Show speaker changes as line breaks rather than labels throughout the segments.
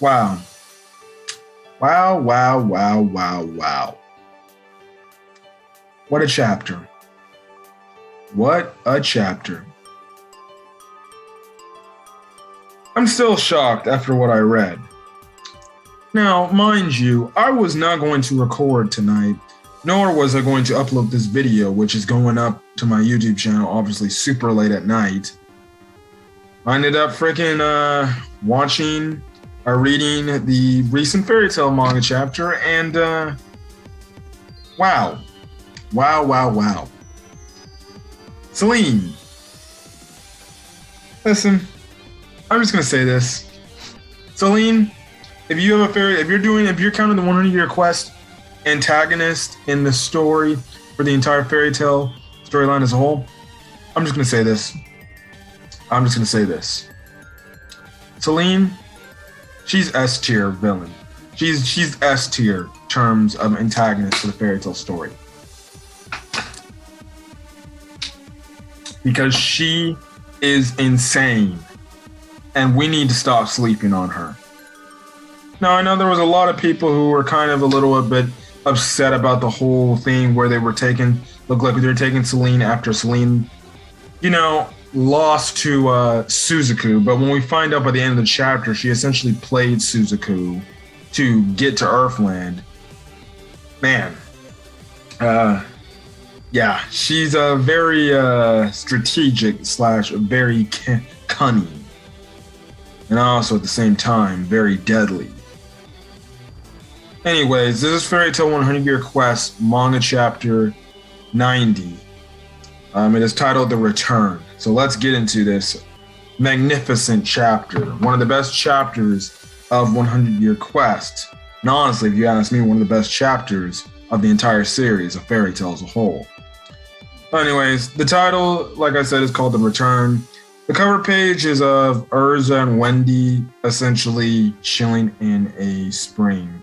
Wow. Wow, wow, wow, wow, wow. What a chapter. What a chapter. I'm still shocked after what I read. Now, mind you, I was not going to record tonight, nor was I going to upload this video, which is going up to my YouTube channel, obviously super late at night. I ended up freaking watching or reading the recent fairy tale manga chapter, and wow. Wow, wow, wow. Selene. Listen, I'm just gonna say this. Selene, if you're counting the 100-year quest antagonist in the story for the entire fairy tale storyline as a whole, I'm just gonna say this. Selene, she's S tier villain. She's S tier terms of antagonist for the fairy tale story. Because she is insane, and we need to stop sleeping on her. Now, I know there was a lot of people who were kind of a little bit upset about the whole thing where they were looked like they were taking Selene after Selene, lost to Suzaku. But when we find out by the end of the chapter, she essentially played Suzaku to get to Earthland. Man, yeah, she's a very strategic / very cunning, and also at the same time very deadly. Anyways, this is Fairy Tail 100-Year Quest manga chapter 90. It is titled The Return. So let's get into this magnificent chapter, one of the best chapters of 100-Year Quest. And honestly, if you ask me, one of the best chapters of the entire series of Fairy Tail as a whole. Anyways, the title, like I said, is called The Return. The cover page is of Erza and Wendy essentially chilling in a spring.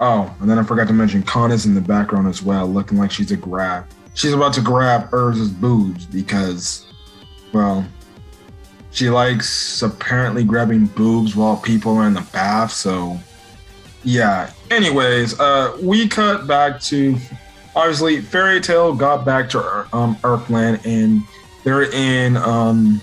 Oh, and then I forgot to mention Kana's in the background as well, looking like she's about to grab Erza's boobs because, well, she likes apparently grabbing boobs while people are in the bath, so yeah. Anyways, we cut back to, obviously, Fairy Tail got back to Earthland, and they're in the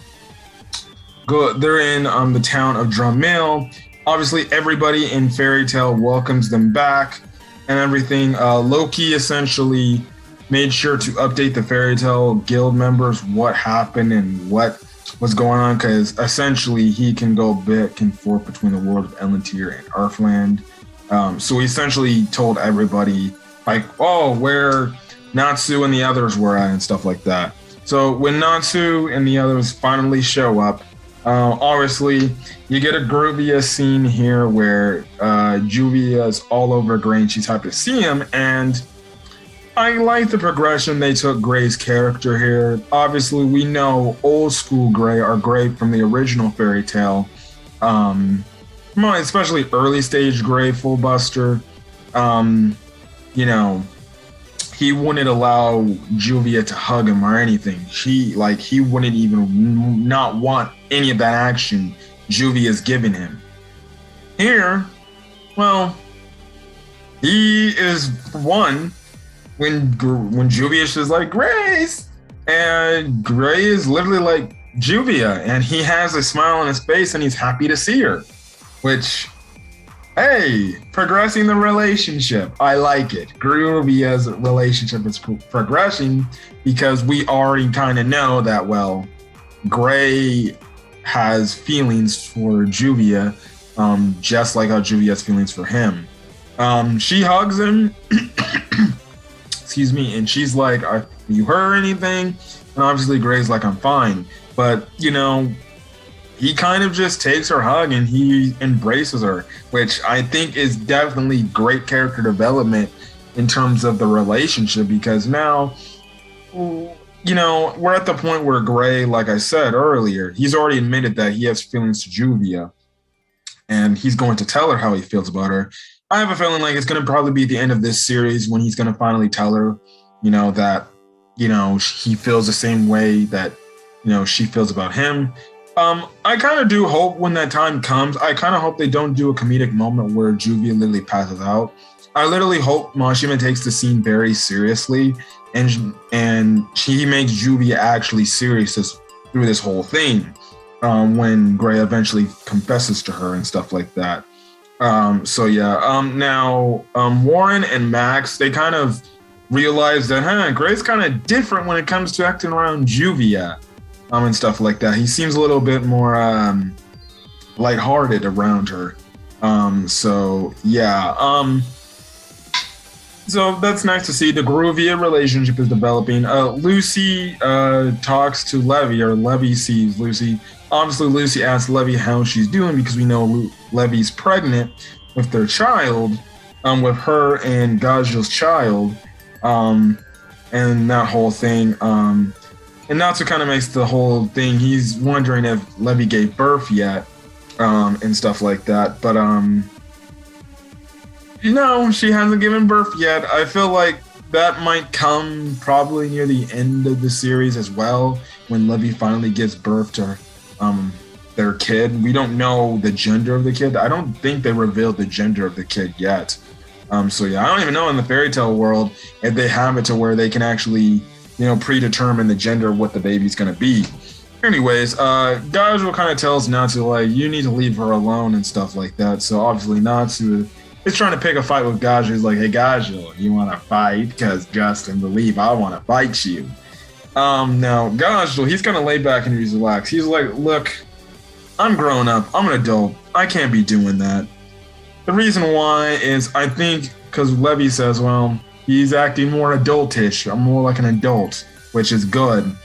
town of Drummil. Obviously, everybody in Fairy Tail welcomes them back and everything. Loki essentially made sure to update the Fairy Tail guild members what happened and what was going on, because essentially he can go back and forth between the world of Elentier and Earthland. So he essentially told everybody, like, where Natsu and the others were at and stuff like that. So when Natsu and the others finally show up, obviously you get a Gruvia scene here where Gruvia is all over Gray and she's happy to see him, and I like the progression they took Gray's character here. Obviously, we know old school Gray or Gray from the original Fairy Tail, especially early stage Gray, Full Buster. He wouldn't allow Gruvia to hug him or anything. He wouldn't even not want any of that action Juvia's giving him. Here, well, he is one. When Juvia is like, Grace, and Gray is literally like, Gruvia, and he has a smile on his face and he's happy to see her, which, hey, progressing the relationship. I like it. Gruvia's relationship is progressing because we already kind of know that, well, Gray has feelings for Gruvia, just like how Juvia has feelings for him. She hugs him. Excuse me, and she's like, you heard anything? And obviously Gray's like, I'm fine. But, he kind of just takes her hug and he embraces her, which I think is definitely great character development in terms of the relationship, because now, we're at the point where Gray, like I said earlier, he's already admitted that he has feelings to Gruvia, and he's going to tell her how he feels about her. I have a feeling like it's going to probably be the end of this series when he's going to finally tell her, that, he feels the same way that, she feels about him. I kind of do hope when that time comes. I kind of hope they don't do a comedic moment where Juvia literally passes out. I literally hope Mashima takes the scene very seriously, and he makes Juvia actually serious through this whole thing. When Gray eventually confesses to her and stuff like that. So yeah. Now Warren and Max, they kind of realize that Gray's kind of different when it comes to acting around Juvia. And stuff like that. He seems a little bit more lighthearted around her. So yeah. So that's nice to see. The Gruvia relationship is developing. Lucy talks to Levy, or Levy sees Lucy. Obviously, Lucy asks Levy how she's doing because we know Levy's pregnant with their child, with her and Gajeel's child, and that whole thing. And Natsu kind of makes the whole thing. He's wondering if Levy gave birth yet, and stuff like that. But no, she hasn't given birth yet. I feel like that might come probably near the end of the series as well, when Levy finally gives birth to their kid. We don't know the gender of the kid. I don't think they revealed the gender of the kid yet. So yeah, I don't even know in the fairy tale world if they have it to where they can actually, predetermine the gender of what the baby's gonna be. Anyways, Gajeel kind of tells Natsu, like, you need to leave her alone and stuff like that. So obviously Natsu is trying to pick a fight with Gajeel. He's like, hey Gajeel, you wanna fight? Because Justin, believe I wanna fight you. Now Gajeel, he's kind of laid back and he's relaxed. He's like, look, I'm grown up, I'm an adult, I can't be doing that. The reason why is I think because Levy says, well, he's acting more adultish, more like an adult, which is good.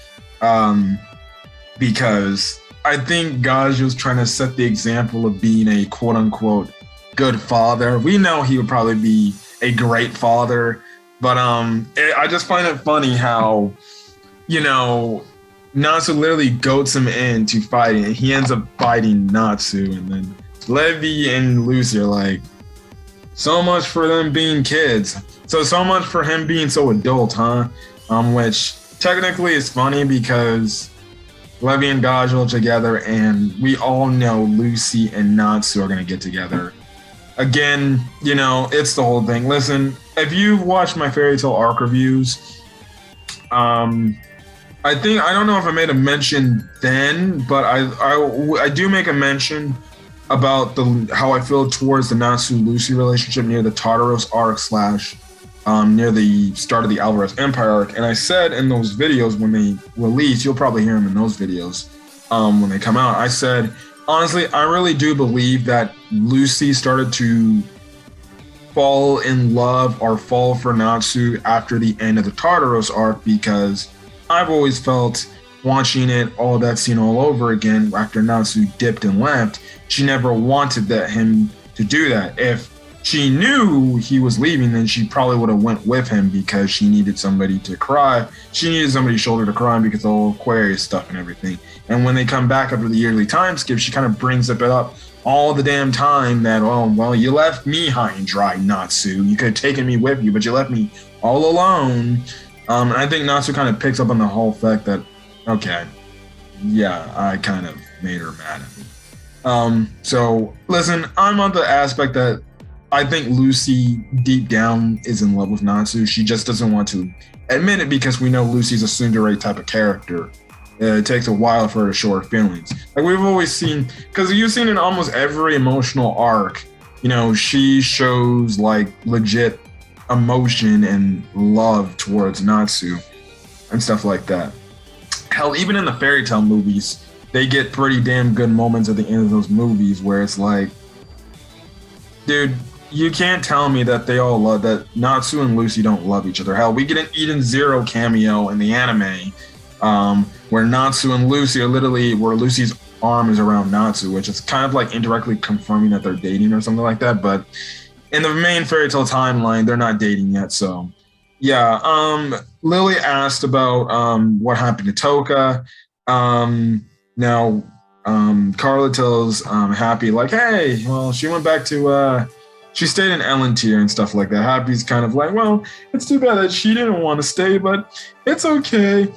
Because I think Gajeel's trying to set the example of being a quote unquote good father. We know he would probably be a great father, but I just find it funny how, Natsu literally goats him into fighting, and he ends up fighting Natsu, and then Levy and Lucy are like, so much for them being kids. So much for him being so adult, huh? Which technically is funny because Levy and Gajeel are together, and we all know Lucy and Natsu are gonna get together. Again, it's the whole thing. Listen, if you've watched my fairy tale arc reviews, I don't know if I made a mention then, but I do make a mention about how I feel towards the Natsu-Lucy relationship near the Tartaros arc / near the start of the Alvarez Empire arc. And I said in those videos when they release, you'll probably hear them in those videos when they come out, I said, honestly, I really do believe that Lucy started to fall in love or fall for Natsu after the end of the Tartaros arc, because I've always felt, watching all that scene all over again after Natsu dipped and left, she never wanted him to do that. If she knew he was leaving, then she probably would have went with him because she needed somebody to cry. She needed somebody's shoulder to cry on because of the whole Aquarius stuff and everything. And when they come back after the yearly time skip, she kind of brings it up all the damn time that, oh, well, you left me high and dry, Natsu. You could have taken me with you, but you left me all alone. And I think Natsu kind of picks up on the whole fact that, okay, yeah, I kind of made her mad at me. So, listen, I'm on the aspect that I think Lucy deep down is in love with Natsu. She just doesn't want to admit it because we know Lucy's a tsundere type of character. It takes a while for her to show her feelings. Like we've always seen, because you've seen in almost every emotional arc, she shows like legit emotion and love towards Natsu and stuff like that. Hell, even in the fairy tale movies, they get pretty damn good moments at the end of those movies where it's like, dude, you can't tell me that they all love, that Natsu and Lucy don't love each other. Hell, we get an Eden Zero cameo in the anime where Natsu and Lucy are literally, where Lucy's arm is around Natsu, which is kind of like indirectly confirming that they're dating or something like that. But in the main fairy tale timeline, they're not dating yet. So yeah, Lily asked about what happened to Toka. Now, Carla tells Happy, like, hey, well, she went back to, she stayed in Elentier and stuff like that. Happy's kind of like, well, it's too bad that she didn't want to stay, but it's okay.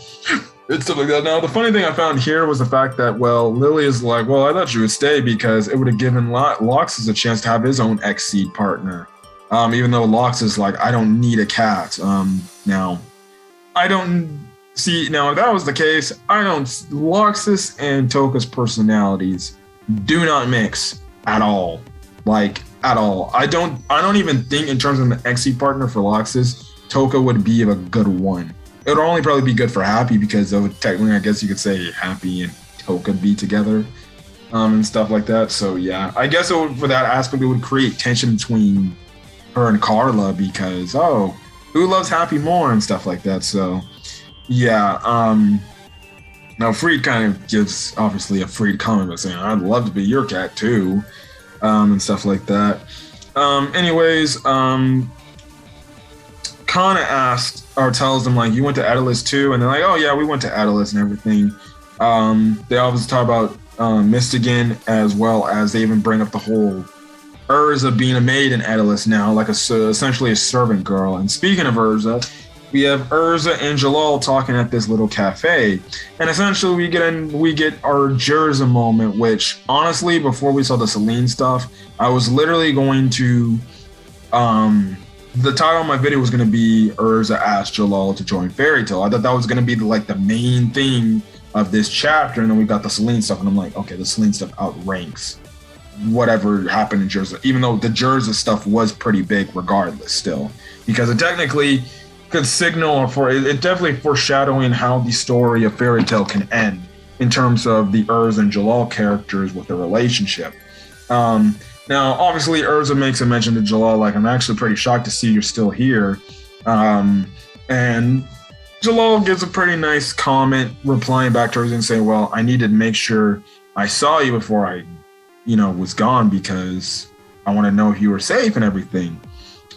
It's stuff like that. Now, the funny thing I found here was the fact that, well, Lily is like, well, I thought you would stay because it would have given Loxus a chance to have his own X-Seed partner. Even though Lox is like, I don't need a cat. Now, I don't see, now if that was the case, Loxus and Toka's personalities do not mix at all. Like, at all. I don't even think in terms of an X-Seed partner for Loxus, Toka would be a good one. It would only probably be good for Happy because technically, I guess you could say Happy and Toka be together, and stuff like that. So yeah, I guess for that aspect, it would create tension between her and Carla because who loves Happy more and stuff like that. So yeah, now Freed kind of gives obviously a Freed comment by saying I'd love to be your cat too, and stuff like that. Anyways, Kana asked or tells them like, you went to Adelis too, and they're like, oh yeah, we went to Adelis and everything. They obviously talk about Mystigan, as well as they even bring up the whole Erza being a maid in Adelis now, like essentially a servant girl. And speaking of Erza, we have Erza and Jellal talking at this little cafe, and essentially we get our Jerza moment. Which honestly, before we saw the Selene stuff, I was literally going to the title of my video was going to be Erza asked Jellal to join Fairy Tail. I thought that was going to be the main thing of this chapter, and then we got the Selene stuff, and I'm like, okay, the Selene stuff outranks whatever happened in Jerza, even though the Jerza stuff was pretty big regardless still, because it technically could signal for it definitely foreshadowing how the story of Fairy Tail can end in terms of the Erza and Jellal characters with their relationship. Now, obviously, Erza makes a mention to Jellal, like, I'm actually pretty shocked to see you're still here. And Jellal gives a pretty nice comment, replying back to Erza and saying, well, I needed to make sure I saw you before I, was gone because I want to know if you were safe and everything.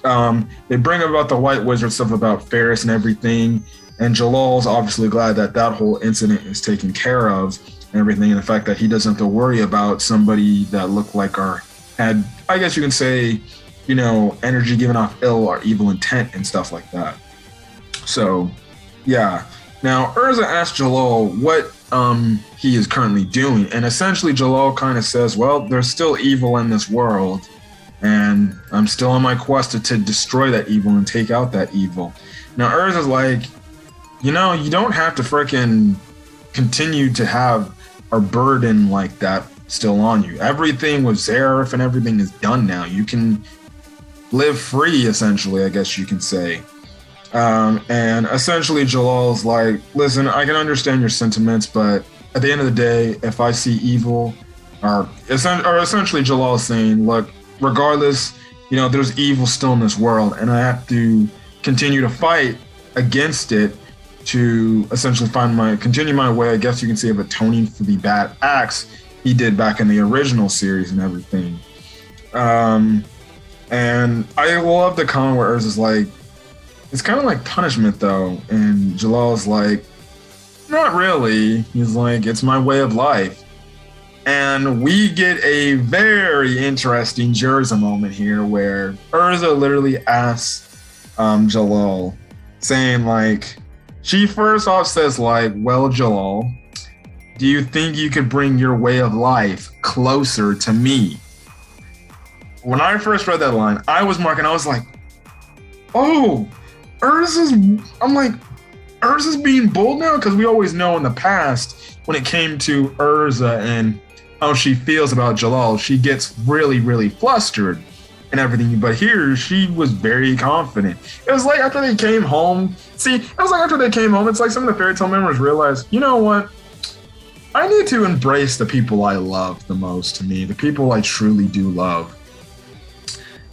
They bring up about the White Wizard stuff about Ferris and everything, and Jallal's obviously glad that whole incident is taken care of and everything, and the fact that he doesn't have to worry about somebody that looked like had, I guess you can say, energy given off ill or evil intent and stuff like that. So, yeah. Now, Erza asked Jellal what he is currently doing, and essentially Jellal kind of says, well, there's still evil in this world, and I'm still on my quest to destroy that evil and take out that evil. Now, Erza's like, you don't have to frickin' continue to have a burden like that still on you. Everything with Zareth and everything is done now. You can live free, essentially, I guess you can say. And essentially Jallal's like, listen, I can understand your sentiments, but at the end of the day, if I see evil, or essentially Jallal's saying, look, regardless, there's evil still in this world, and I have to continue to fight against it to essentially continue my way, I guess you can say, of atoning for the bad acts he did back in the original series and everything. And I love the comment where Erza's like, it's kind of like punishment though, and Jallal's like, not really. He's like, it's my way of life. And we get a very interesting Jerza moment here where Erza literally asks Jellal, saying like, she first off says like, well, Jellal, do you think you could bring your way of life closer to me? When I first read that line, I was like, oh, Erza's being bold now? Because we always know in the past, when it came to Erza and how she feels about Jellal, she gets really, really flustered and everything. But here, she was very confident. It was like after they came home. It's like some of the Fairy Tail members realized, you know what? I need to embrace the people I love the most to me, the people I truly do love.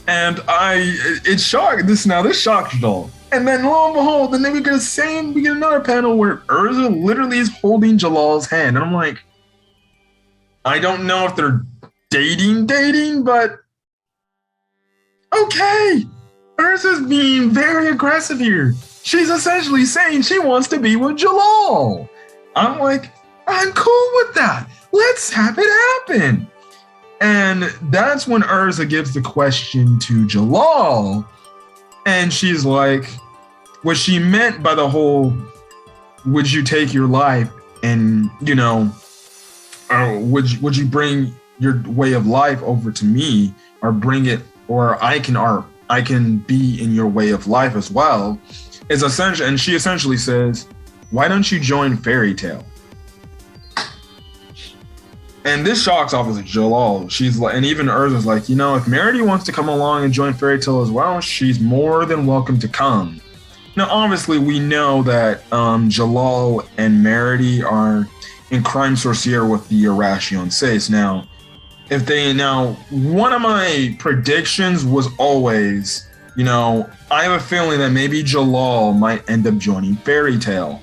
And this shocked Jellal. And then lo and behold, then we get another panel where Erza literally is holding Jallal's hand. And I'm like, I don't know if they're dating, but okay. Erza's being very aggressive here. She's essentially saying she wants to be with Jellal. I'm like, I'm cool with that. Let's have it happen. And that's when Erza gives the question to Jellal. And she's like, what she meant by the whole would you take your life and, would you bring your way of life over to me, or bring it, or I can be in your way of life as well, is essential. And she essentially says, why don't you join Fairy Tale? And this shocks obviously Jellal. She's like, and even Erza's like, if Meredy wants to come along and join Fairy Tale as well, she's more than welcome to come. Now, obviously, we know that Jellal and Meredy are in crime sorcière with the Erza and Jellal. Now, one of my predictions was always, I have a feeling that maybe Jellal might end up joining Fairy Tale,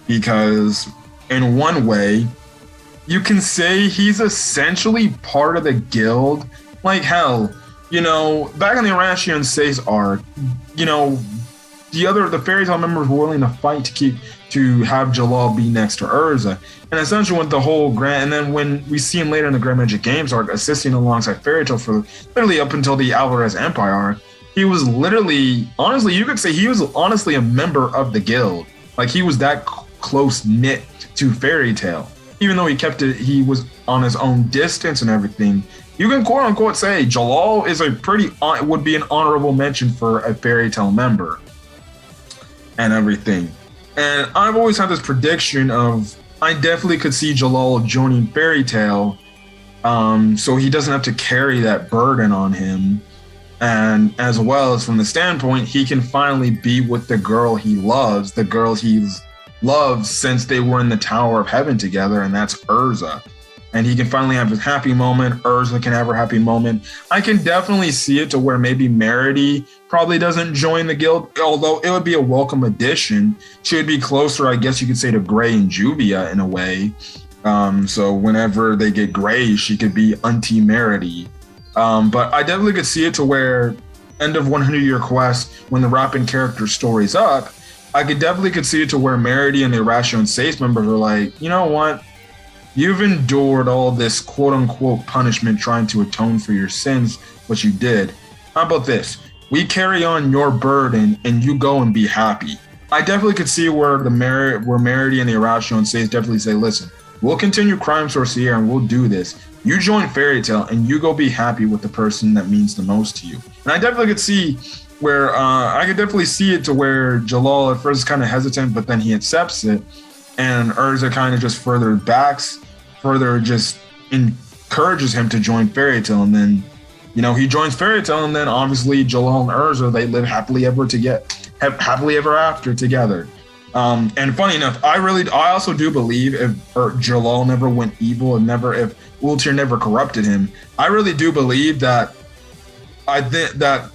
because in one way, you can say he's essentially part of the guild. Like, hell, back in the Erza and Jellal arc, the Fairy Tale members were willing to fight to have Jellal be next to Erza. And essentially with the whole and then when we see him later in the Grand Magic Games arc assisting alongside Fairy Tale for literally up until the Alvarez Empire arc, he was literally, honestly, you could say he was honestly a member of the guild. Like, he was that close knit to Fairy Tale. Even though he was on his own distance and everything, you can quote unquote say Jellal is would be an honorable mention for a Fairy Tale member and everything. And I've always had this prediction of, I definitely could see Jellal joining Fairy Tale, so he doesn't have to carry that burden on him. And as well as from the standpoint, he can finally be with the girl he loves, the girl he's loved since they were in the Tower of Heaven together, and that's Erza. And he can finally have his happy moment. Erza can have her happy moment. I can definitely see it to where maybe Meredy probably doesn't join the guild, although it would be a welcome addition. She would be closer, I guess you could say, to Gray and Gruvia in a way. So whenever they get Gray, she could be Auntie Meredy. But I definitely could see it to where end of 100-Year Quest, when the Rapping character story's up, I could see it to where Meredy and the Erza and Jellal members are like, you know what? You've endured all this quote-unquote punishment trying to atone for your sins, what you did. How about this? We carry on your burden and you go and be happy. I definitely could see where Meredy and the Erza and Jellal definitely say, listen, we'll continue Crime Sorcier and we'll do this. You join Fairy Tale and you go be happy with the person that means the most to you. And I definitely could see where I could definitely see it to where Jellal at first is kind of hesitant, but then he accepts it. And Erza kind of just further just encourages him to join Fairy Tale. And then, he joins Fairy Tale, and then obviously Jellal and Erza, they live happily ever after together. And funny enough, I also do believe if Jellal never went evil and if Ultir never corrupted him, I really do believe that that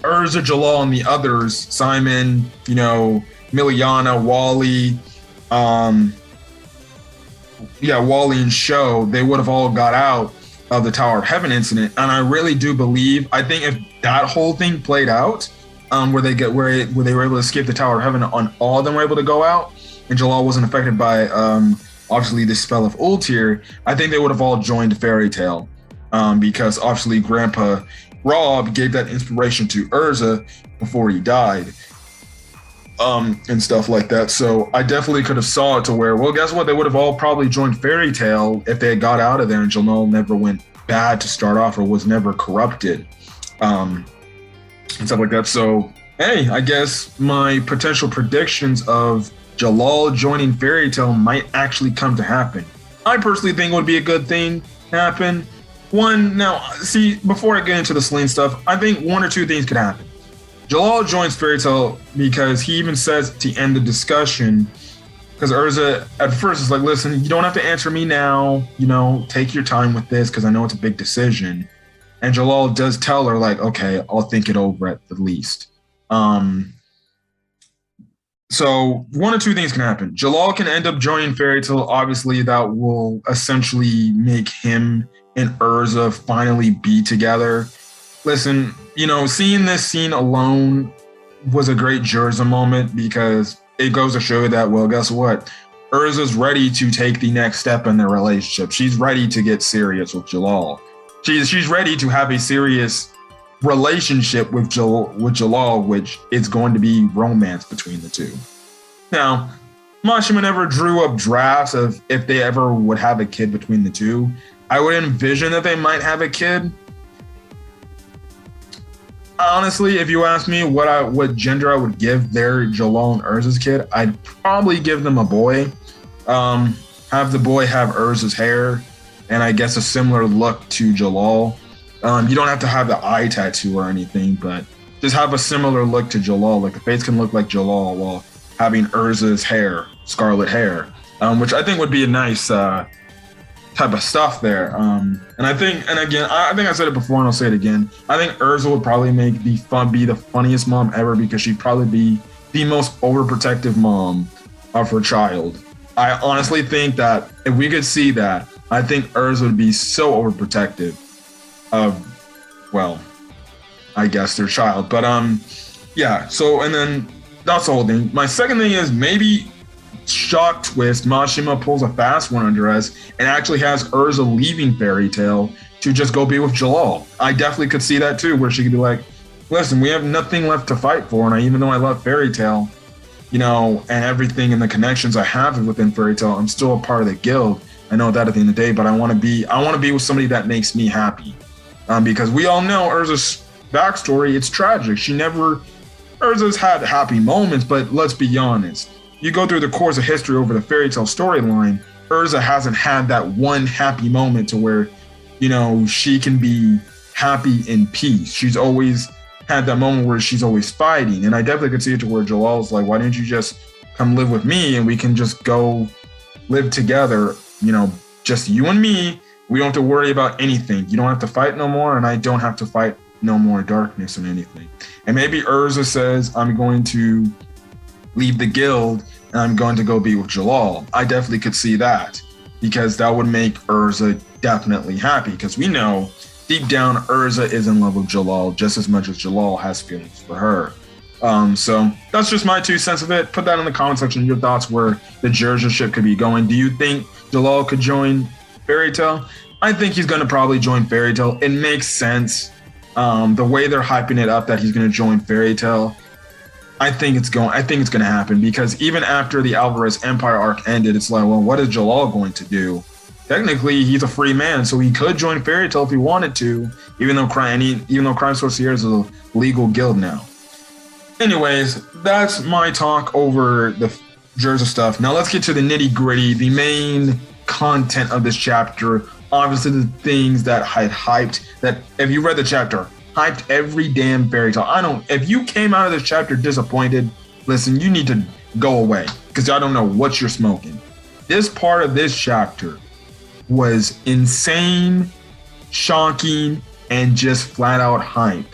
Erza, Jellal, and the others, Simon, Miliana, Wally, Wally and Sho, they would have all got out of the Tower of Heaven incident. And I really do believe, I think if that whole thing played out, where they were able to escape the Tower of Heaven, on all of them were able to go out, and Jellal wasn't affected by obviously the spell of Ultir, I think they would have all joined Fairy Tale, because obviously Grandpa Rob gave that inspiration to Erza before he died. And stuff like that. So I definitely could have saw it to where, well, guess what? They would have all probably joined Fairy Tale if they had got out of there and Jellal never went bad to start off or was never corrupted. And stuff like that. So, hey, I guess my potential predictions of Jellal joining Fairy Tale might actually come to happen. I personally think it would be a good thing to happen. Before I get into the Selene stuff, I think one or two things could happen. Jellal joins Fairy Tale because he even says to end the discussion, because Erza at first is like, listen, you don't have to answer me now, take your time with this because I know it's a big decision. And Jellal does tell her, like, okay, I'll think it over at the least. So one or two things can happen. Jellal can end up joining Fairy Tale. Obviously, that will essentially make him and Erza finally be together. Listen, seeing this scene alone was a great Jerza moment, because it goes to show that, well, guess what? Erza's ready to take the next step in their relationship. She's ready to get serious with Jellal. She's ready to have a serious relationship with Jellal, which is going to be romance between the two. Now, Mashima never drew up drafts of if they ever would have a kid between the two. I would envision that they might have a kid. Honestly, if you ask me what gender I would give their Jellal and Erza's kid, I'd probably give them a boy. Have the boy have Erza's hair, and I guess a similar look to Jellal. You don't have to have the eye tattoo or anything, but just have a similar look to Jellal. Like the face can look like Jellal while having Erza's hair, scarlet hair, which I think would be a nice type of stuff there. And I think I said it before and I'll say it again. I think Erza would probably be the funniest mom ever because she'd probably be the most overprotective mom of her child. I honestly think that if we could see that, I think Erza would be so overprotective of, well, I guess their child. But yeah, so and then that's the whole thing. My second thing is maybe shock twist, Mashima pulls a fast one under us and actually has Erza leaving Fairy Tail to just go be with Jellal. I definitely could see that too, where she could be like, listen, we have nothing left to fight for, and even though I love Fairy Tail, you know, and everything and the connections I have within Fairy Tail, I'm still a part of the guild. I know that at the end of the day, but I want to be with somebody that makes me happy. Because we all know Erza's backstory, it's tragic. Erza's had happy moments, but let's be honest. You go through the course of history over the Fairy Tail storyline, Erza hasn't had that one happy moment to where, you know, she can be happy in peace. She's always had that moment where she's always fighting. And I definitely could see it to where Jellal's like, why didn't you just come live with me and we can just go live together, you know, just you and me. We don't have to worry about anything. You don't have to fight no more, and I don't have to fight no more darkness and anything. And maybe Erza says, I'm going to leave the guild and I'm going to go be with Jellal. I definitely could see that because that would make Erza definitely happy because we know deep down Erza is in love with Jellal just as much as Jellal has feelings for her. So that's just my 2 cents of it. Put that in the comment section, your thoughts where the Jerza ship could be going. Do you think Jellal could join Fairy Tail? I think he's going to probably join Fairy Tail. It makes sense. The way they're hyping it up that he's going to join Fairy Tail, I think it's going to happen because even after the Alvarez Empire arc ended, it's like, well, what is Jellal going to do? Technically, he's a free man, so he could join Fairy Tail if he wanted to, even though Crime Sorciers is a legal guild now. Anyways, that's my talk over the Jerza stuff. Now let's get to the nitty gritty, the main content of this chapter. Obviously, the things that had hyped, that if you read the chapter, hyped every damn Fairy Tail. If you came out of this chapter disappointed, listen, you need to go away because I don't know what you're smoking. This part of this chapter was insane, shocking, and just flat out hype.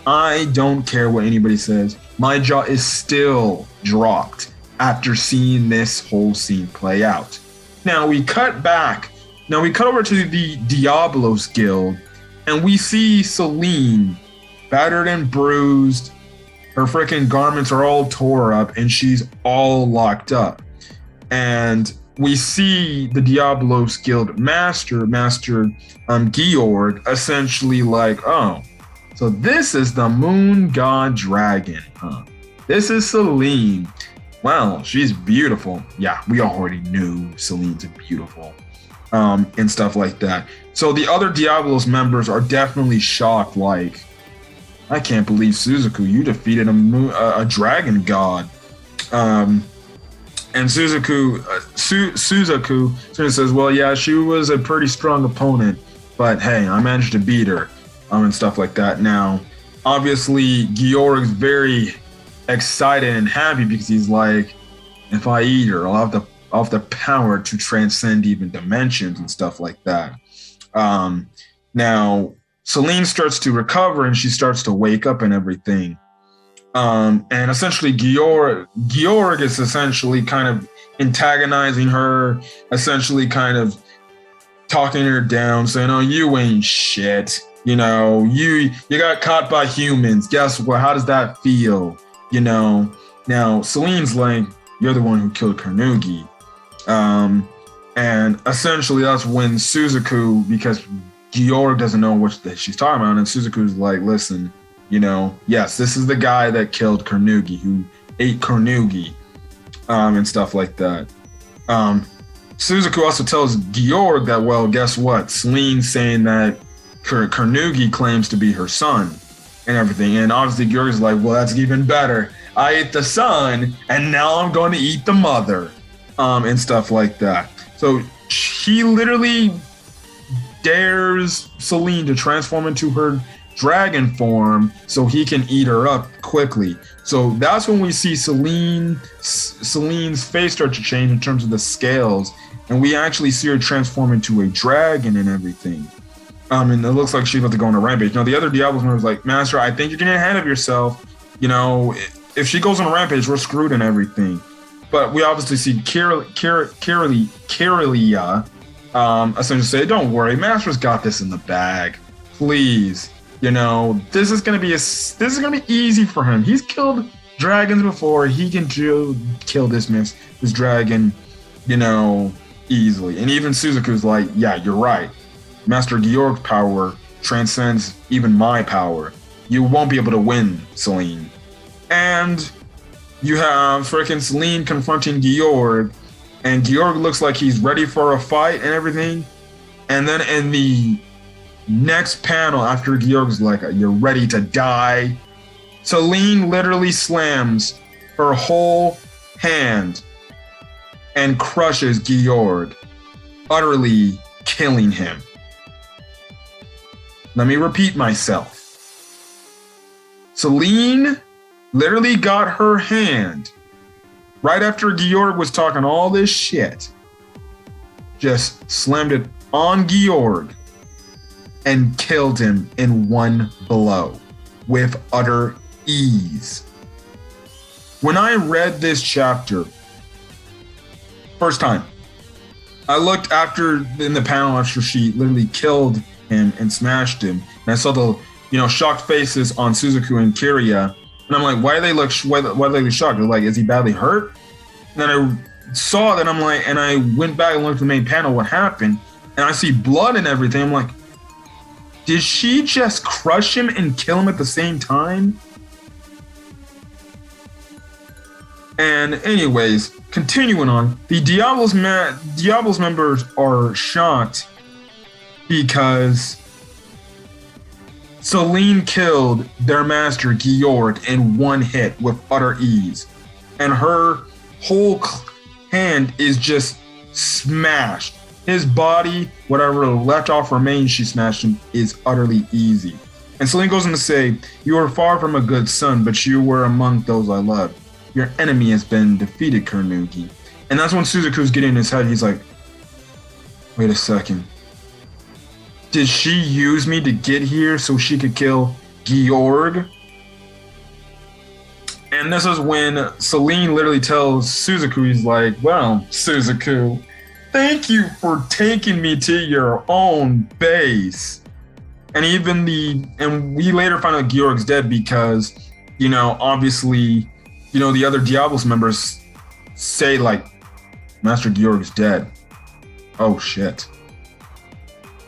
I don't care what anybody says. My jaw is still dropped after seeing this whole scene play out. Now we cut over to the Diablos Guild, and we see Selene battered and bruised. Her freaking garments are all tore up, and she's all locked up. And we see the Diablos Guild Master Georg, essentially like, oh, so this is the Moon God Dragon, huh? This is Selene. Well, she's beautiful. Yeah, we already knew Selene's beautiful. And stuff like that. So the other Diablos members are definitely shocked, like, I can't believe Suzaku, you defeated a dragon god. And Suzaku says, well, yeah, she was a pretty strong opponent, but hey, I managed to beat her, and stuff like that. Now, obviously, Georg's very excited and happy because he's like, if I eat her, I'll have the power to transcend even dimensions and stuff like that. Now, Selene starts to recover and she starts to wake up and everything. And essentially, Georg is essentially kind of antagonizing her, essentially kind of talking her down, saying, oh, you ain't shit. You know, you got caught by humans. Guess what? How does that feel? You know, now Selene's like, you're the one who killed Carnegie. And essentially that's when Suzaku, because Georg doesn't know what she's talking about, and Suzaku's like, listen, you know, yes, this is the guy that killed Carnegie, who ate Carnegie. and stuff like that. Suzaku also tells Georg that, well, guess what? Selene's saying that Carnegie claims to be her son and everything. And obviously Georg's like, well, that's even better. I ate the son, and now I'm going to eat the mother, and stuff like that. So he literally dares Selene to transform into her dragon form so he can eat her up quickly. So that's when we see Selene's face start to change in terms of the scales, and we actually see her transform into a dragon and everything. And it looks like she's about to go on a rampage. Now, the other Diablos member was like, Master, I think you're getting ahead of yourself. You know, if she goes on a rampage, we're screwed and everything. But we obviously see Carlia essentially say, don't worry, Master's got this in the bag. Please. You know, this is gonna be easy for him. He's killed dragons before. He can kill this dragon, you know, easily. And even Suzaku's like, yeah, you're right. Master Georg's power transcends even my power. You won't be able to win, Selene. And you have freaking Selene confronting Georg, and Georg looks like he's ready for a fight and everything. And then in the next panel, after Georg's like, you're ready to die, Selene literally slams her whole hand and crushes Georg, utterly killing him. Let me repeat myself. Selene literally got her hand right after Georg was talking all this shit, just slammed it on Georg and killed him in one blow with utter ease. When I read this chapter first time, I looked after in the panel after she literally killed him and smashed him, and I saw the shocked faces on Suzaku and Carlia, and I'm like, why do they look shocked? They're like, is he badly hurt? And then I saw that, I'm like, and I went back and looked at the main panel, what happened, and I see blood and everything. I'm like, did she just crush him and kill him at the same time? And anyways, continuing on, the Diablos members are shocked because Selene killed their master Georg in one hit with utter ease, and her whole hand is just smashed. His body, whatever left off remains she smashed him, is utterly easy. And Selene goes on to say, you are far from a good son, but you were among those I loved. Your enemy has been defeated, Carnegie. And that's when Suzaku's getting in his head. He's like, wait a second. Did she use me to get here so she could kill Georg? And this is when Selene literally tells Suzaku, he's like, well, Suzaku, thank you for taking me to your own base. And we later find out Georg's dead because, obviously, the other Diablos members say like, Master Georg's dead. Oh shit.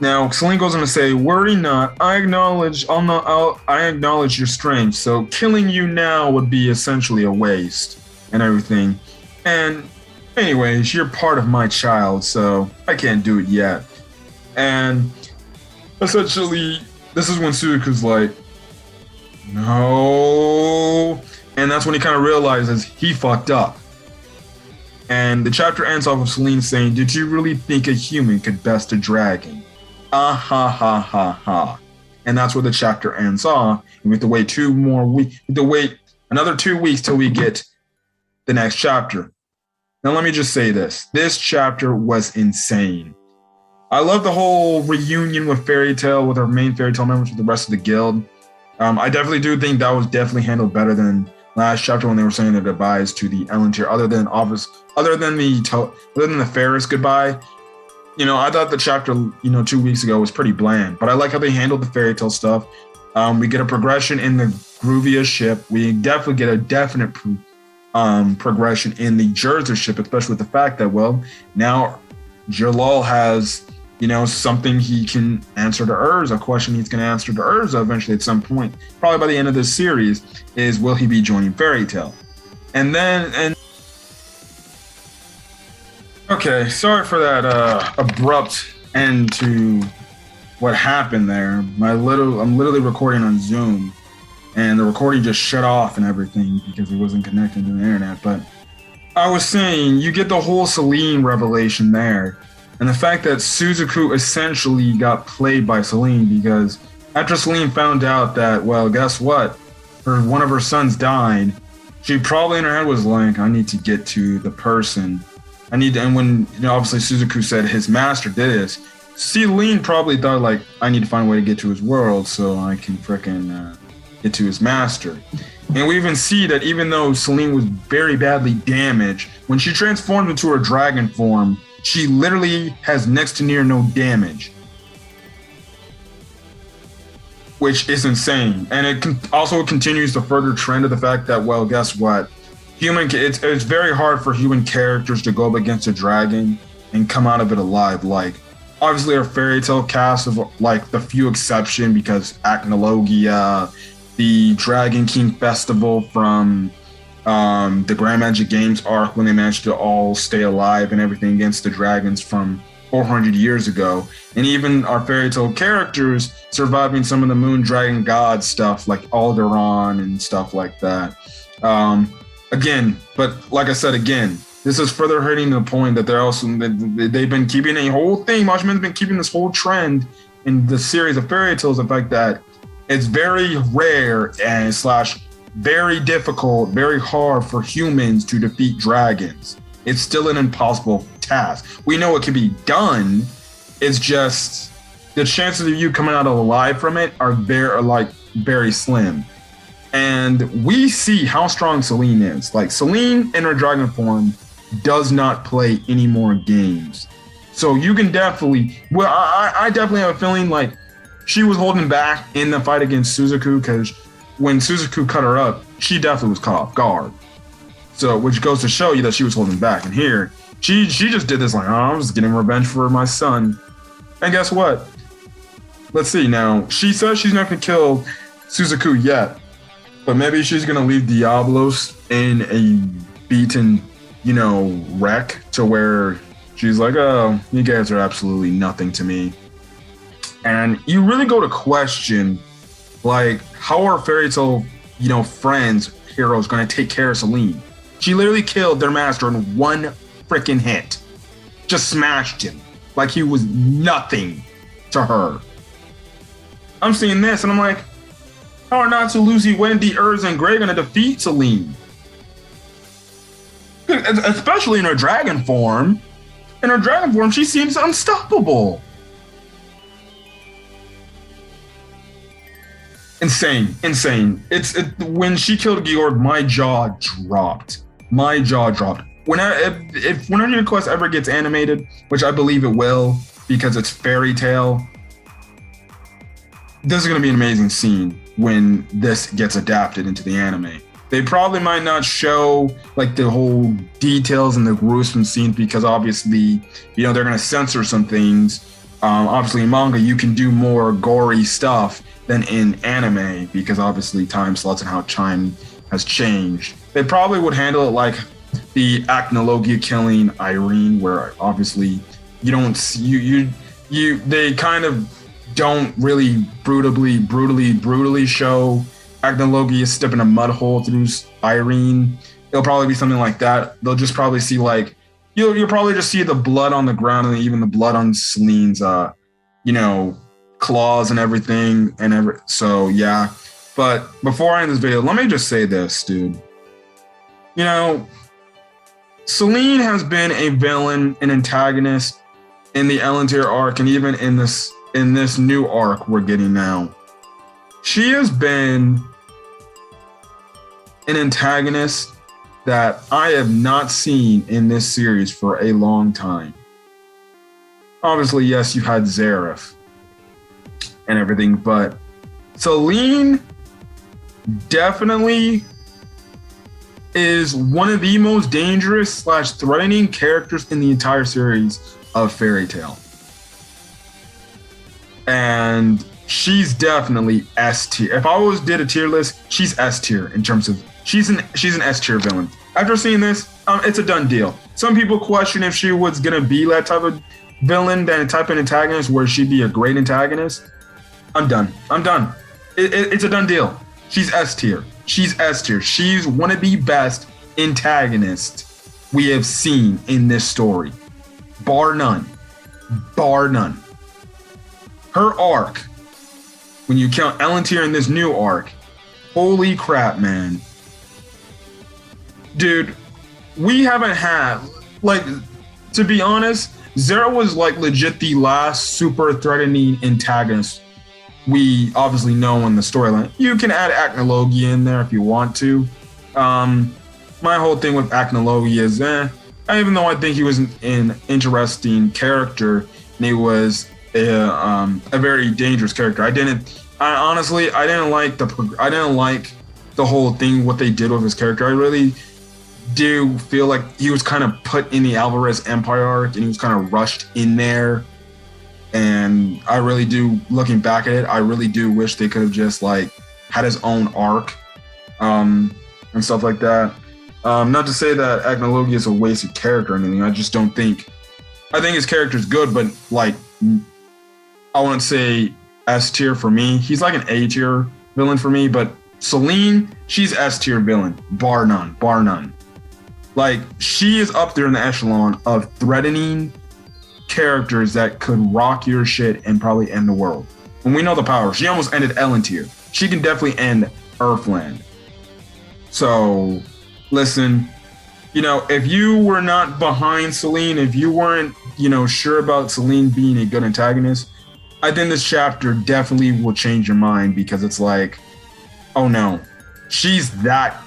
Now, Selene goes on to say, worry not, I acknowledge your strength, so killing you now would be essentially a waste and everything. And anyways, you're part of my child, so I can't do it yet. And essentially, this is when Suzaku's like, no. And that's when he kind of realizes he fucked up. And the chapter ends off with Selene saying, did you really think a human could best a dragon? Ah ha ha ha ha. And that's where the chapter ends off. And we have to wait another 2 weeks till we get the next chapter. Now let me just say this. This chapter was insane. I love the whole reunion with Fairy Tail, with our main Fairy Tail members with the rest of the guild. I definitely do think that was definitely handled better than last chapter when they were saying their goodbyes to the Ellen tier, other than the Ferris goodbye. I thought the chapter, 2 weeks ago was pretty bland, but I like how they handled the Fairy Tail stuff. We get a progression in the Gruvia ship. We definitely get a definite progression in the Jerza ship, especially with the fact that, well, now Jellal has, something he can answer to Erza, a question he's going to answer to Erza eventually at some point, probably by the end of this series, is will he be joining Fairy Tail? And Okay, sorry for that abrupt end to what happened there. I'm literally recording on Zoom, and the recording just shut off and everything because it wasn't connected to the internet. But I was saying, you get the whole Selene revelation there, and the fact that Suzaku essentially got played by Selene because after Selene found out that, well, guess what? One of her sons died, she probably in her head was like, I need to get to the person. And when, obviously Suzaku said his master did this, Selene probably thought like, I need to find a way to get to his world so I can frickin' get to his master. And we even see that even though Selene was very badly damaged, when she transformed into her dragon form, she literally has next to near no damage. Which is insane. And it also continues the further trend of the fact that, well, guess what? It's very hard for human characters to go up against a dragon and come out of it alive. Like, obviously our fairy tale cast of like the few exception because Acnologia, the Dragon King Festival from the Grand Magic Games arc when they managed to all stay alive and everything against the dragons from 400 years ago. And even our fairy tale characters surviving some of the Moon Dragon God stuff like Alderaan and stuff like that. Again, but like I said, again, this is further hurting the point that they've been keeping a whole thing. Watchmen's been keeping this whole trend in the series of fairy tales. The fact that it's very rare and / very difficult, very hard for humans to defeat dragons. It's still an impossible task. We know it can be done. It's just the chances of you coming out alive from it are very slim. And we see how strong Selene is. Like, Selene in her dragon form does not play any more games. So you can definitely, I definitely have a feeling like she was holding back in the fight against Suzaku because when Suzaku cut her up, she definitely was caught off guard. So, which goes to show you that she was holding back. And here, she just did this like, oh, I'm just getting revenge for my son. And guess what? Let's see now. She says she's not going to kill Suzaku yet. But maybe she's going to leave Diablos in a beaten, wreck to where she's like, oh, you guys are absolutely nothing to me. And you really go to question, like, how are fairy tale, friends, heroes going to take care of Selene? She literally killed their master in one freaking hit. Just smashed him like he was nothing to her. I'm seeing this and I'm like, how are Natsu, Lucy, Wendy, Erza, and Grey going to defeat Selene? Especially in her dragon form. In her dragon form, she seems unstoppable. Insane. When she killed Georg, my jaw dropped. Whenever your quest ever gets animated, which I believe it will, because it's fairy tale, this is going to be an amazing scene when this gets adapted into the anime. They probably might not show like the whole details and the gruesome scenes because obviously, they're going to censor some things. Obviously in manga, you can do more gory stuff than in anime because obviously time slots and how time has changed. They probably would handle it like the Acnologia killing Irene, where obviously you don't they kind of don't really brutally show Acnologia stepping a mud hole through Irene. It'll probably be something like that. They'll just probably see like you'll probably just see the blood on the ground and even the blood on Selene's claws and everything so yeah. But before I end this video, let me just say this, dude. Selene has been a villain, an antagonist in the Elentier arc and even in this new arc we're getting now. She has been an antagonist that I have not seen in this series for a long time. Obviously, yes, you had Zareth and everything, but Selene definitely is one of the most dangerous / threatening characters in the entire series of Fairy Tail. And she's definitely S tier. If I did a tier list, she's S tier in terms of she's an S tier villain. After seeing this, it's a done deal. Some people question if she was gonna be that type of villain, that type of antagonist, where she'd be a great antagonist. I'm done. It's a done deal. She's S tier. She's S tier. She's one of the best antagonists we have seen in this story, bar none. Bar none. Her arc, when you count Ellen tier in this new arc, holy crap, man. Dude, we haven't had, like, to be honest, Zero was like legit the last super threatening antagonist we obviously know in the storyline. You can add Acnologia in there if you want to. My whole thing with Acnologia is, even though I think he was an interesting character, and he was a very dangerous character. I didn't like the whole thing, what they did with his character. I really do feel like he was kind of put in the Alvarez Empire arc, and he was kind of rushed in there. And I really do, looking back at it, I really do wish they could have just like had his own arc, and stuff like that. Not to say that Acnologia is a wasted character or anything. I just don't think. I think his character's good, but like, I wouldn't say S tier for me. He's like an A tier villain for me. But Selene, she's S tier villain, bar none, bar none. Like, she is up there in the echelon of threatening characters that could rock your shit and probably end the world. And we know the power. She almost ended Ellen tier. She can definitely end Earthland. So, listen, if you were not behind Selene, if you weren't, sure about Selene being a good antagonist, I think this chapter definitely will change your mind, because it's like, oh no, she's that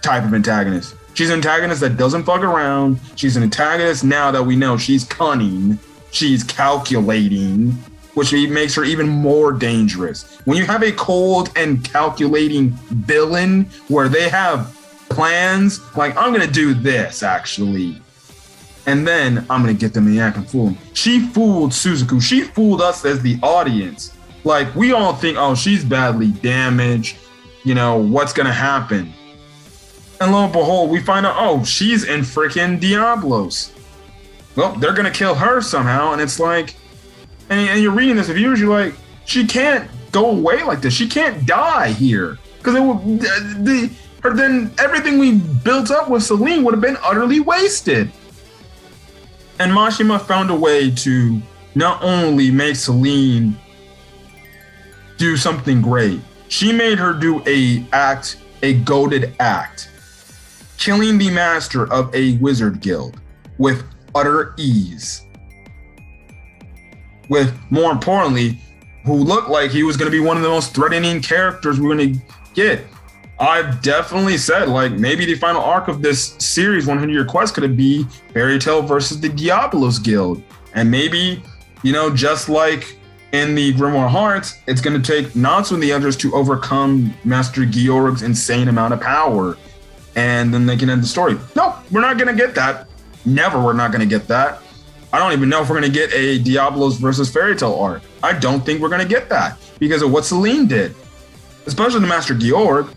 type of antagonist. She's an antagonist that doesn't fuck around. She's an antagonist now that we know she's cunning, she's calculating, which makes her even more dangerous. When you have a cold and calculating villain where they have plans, like, I'm gonna do this actually, and then I'm gonna get them in the act and fool them. She fooled Suzaku. She fooled us as the audience. Like, we all think, oh, she's badly damaged. What's gonna happen? And lo and behold, we find out, oh, she's in freaking Diablos. Well, they're gonna kill her somehow, and it's like, and you're reading this, if you're like, she can't go away like this. She can't die here, because it would then everything we built up with Selene would have been utterly wasted. And Mashima found a way to not only make Selene do something great, she made her do a GOATED act, killing the master of a wizard guild with utter ease. With, more importantly, who looked like he was going to be one of the most threatening characters we're going to get. I've definitely said, like, maybe the final arc of this series, 100-Year Quest, could be Fairy Tail versus the Diablos Guild. And maybe, just like in the Grimoire Hearts, it's going to take Natsu and the others to overcome Master Georg's insane amount of power. And then they can end the story. No, we're not going to get that. Never, we're not going to get that. I don't even know if we're going to get a Diablos versus Fairy Tail arc. I don't think we're going to get that because of what Selene did, especially the Master Georg.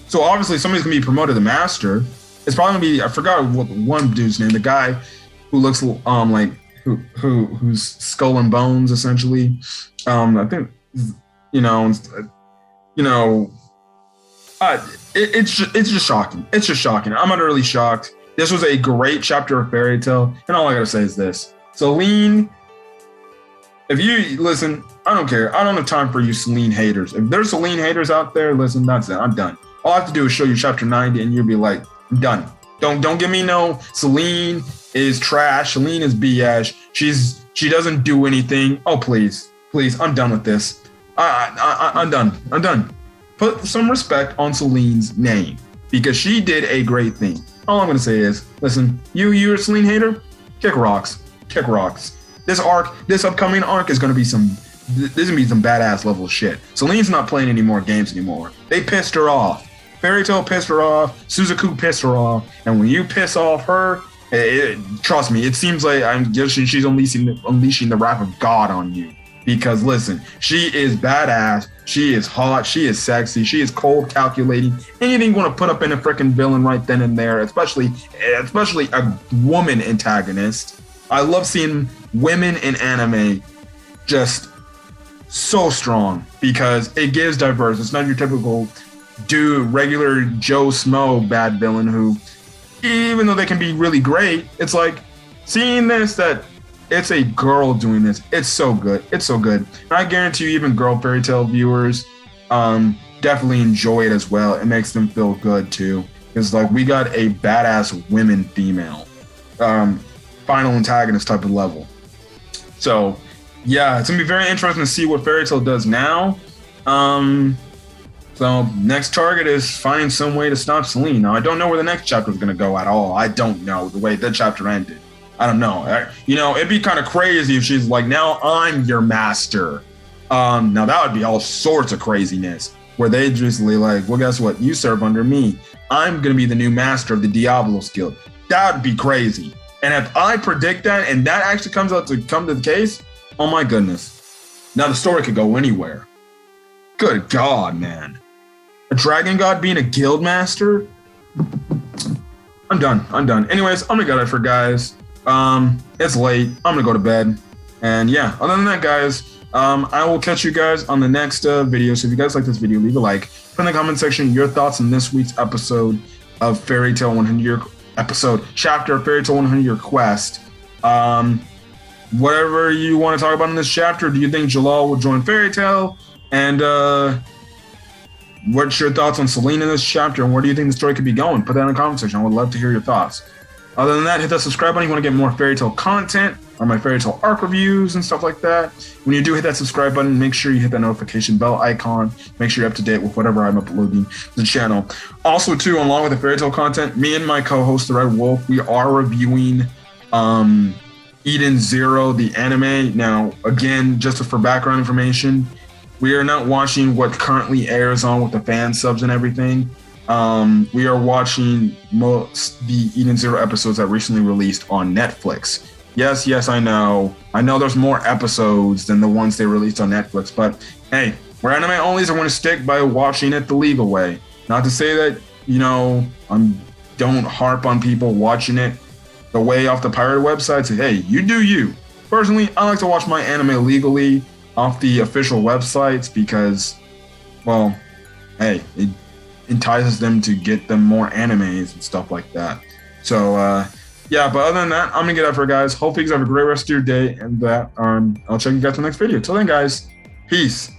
So obviously somebody's going to be promoted to Master. It's probably going to be, I forgot what one dude's name, the guy who looks like who's Skull and Bones essentially. I think it's just shocking. It's just shocking. I'm utterly shocked. This was a great chapter of Fairy Tail, and all I gotta say is this: Selene, if you listen, I don't care. I don't have time for you Selene haters. If there's Selene haters out there, listen, that's it. I'm done. All I have to do is show you chapter 90, and you'll be like, I'm done. Don't give me no Selene is trash. Selene is BS. She doesn't do anything. Oh please, I'm done with this. I'm done. Put some respect on Selene's name because she did a great thing. All I'm gonna say is, listen, you're a Selene hater, kick rocks. This upcoming arc is gonna be some badass level shit. Selene's not playing any more games anymore. They pissed her off. Fairy Tail pissed her off. Suzaku pissed her off. And when you piss off her, trust me, it seems like I'm guessing she's unleashing the wrath of God on you. Because listen, she is badass, she is hot, she is sexy, she is cold, calculating. Anything you want to put up in a freaking villain right then and there, especially a woman antagonist. I love seeing women in anime just so strong because it gives diverse. It's not your typical dude, regular Joe Smo bad villain who, even though they can be really great, it's like seeing this that it's a girl doing this. It's so good. It's so good. And I guarantee you, even girl fairy tale viewers definitely enjoy it as well. It makes them feel good too. It's like we got a badass women female final antagonist type of level. So yeah, it's gonna be very interesting to see what Fairy Tail does now. So next target is finding some way to stop Selene. Now I don't know where the next chapter is gonna go at all. I don't know the way that chapter ended. I don't know. You know, it'd be kind of crazy if she's like, now I'm your master. Now that would be all sorts of craziness where they just like, well, guess what? You serve under me. I'm gonna be the new master of the Diablos Guild. That would be crazy. And if I predict that and that actually comes out to come to the case, oh my goodness. Now the story could go anywhere. Good God, man. A dragon god being a guild master? I'm done. Anyways, I'm gonna get it for guys. It's late. I'm gonna go to bed. And yeah, other than that, guys, I will catch you guys on the next video. So if you guys like this video, leave a like. Put in the comment section your thoughts on this week's episode of Fairy Tail 100 Year chapter of Fairy Tail 100 Year Quest. Whatever you want to talk about in this chapter. Do you think Jellal will join Fairy Tail? And what's your thoughts on Selene in this chapter? And where do you think the story could be going? Put that in the comment section. I would love to hear your thoughts. Other than that, hit that subscribe button if you want to get more Fairy Tail content or my Fairy Tail arc reviews and stuff like that. When you do hit that subscribe button, make sure you hit that notification bell icon. Make sure you're up to date with whatever I'm uploading to the channel. Also, too, along with the Fairy Tail content, me and my co-host, The Red Wolf, we are reviewing Eden Zero, the anime. Now, again, just for background information, we are not watching what currently airs on with the fan subs and everything. We are watching the Eden Zero episodes that recently released on Netflix. Yes, I know there's more episodes than the ones they released on Netflix, but hey, we're anime onlys are going to stick by watching it the legal way. Not to say that, you know, don't harp on people watching it the way off the pirate website. Say, hey, you do you. Personally, I like to watch my anime legally off the official websites because, well, hey, it entices them to get them more animes and stuff like that. So yeah, but other than that, I'm gonna get out for guys. Hope you guys have a great rest of your day, and that I'll check you guys in the next video. Till then, guys, peace.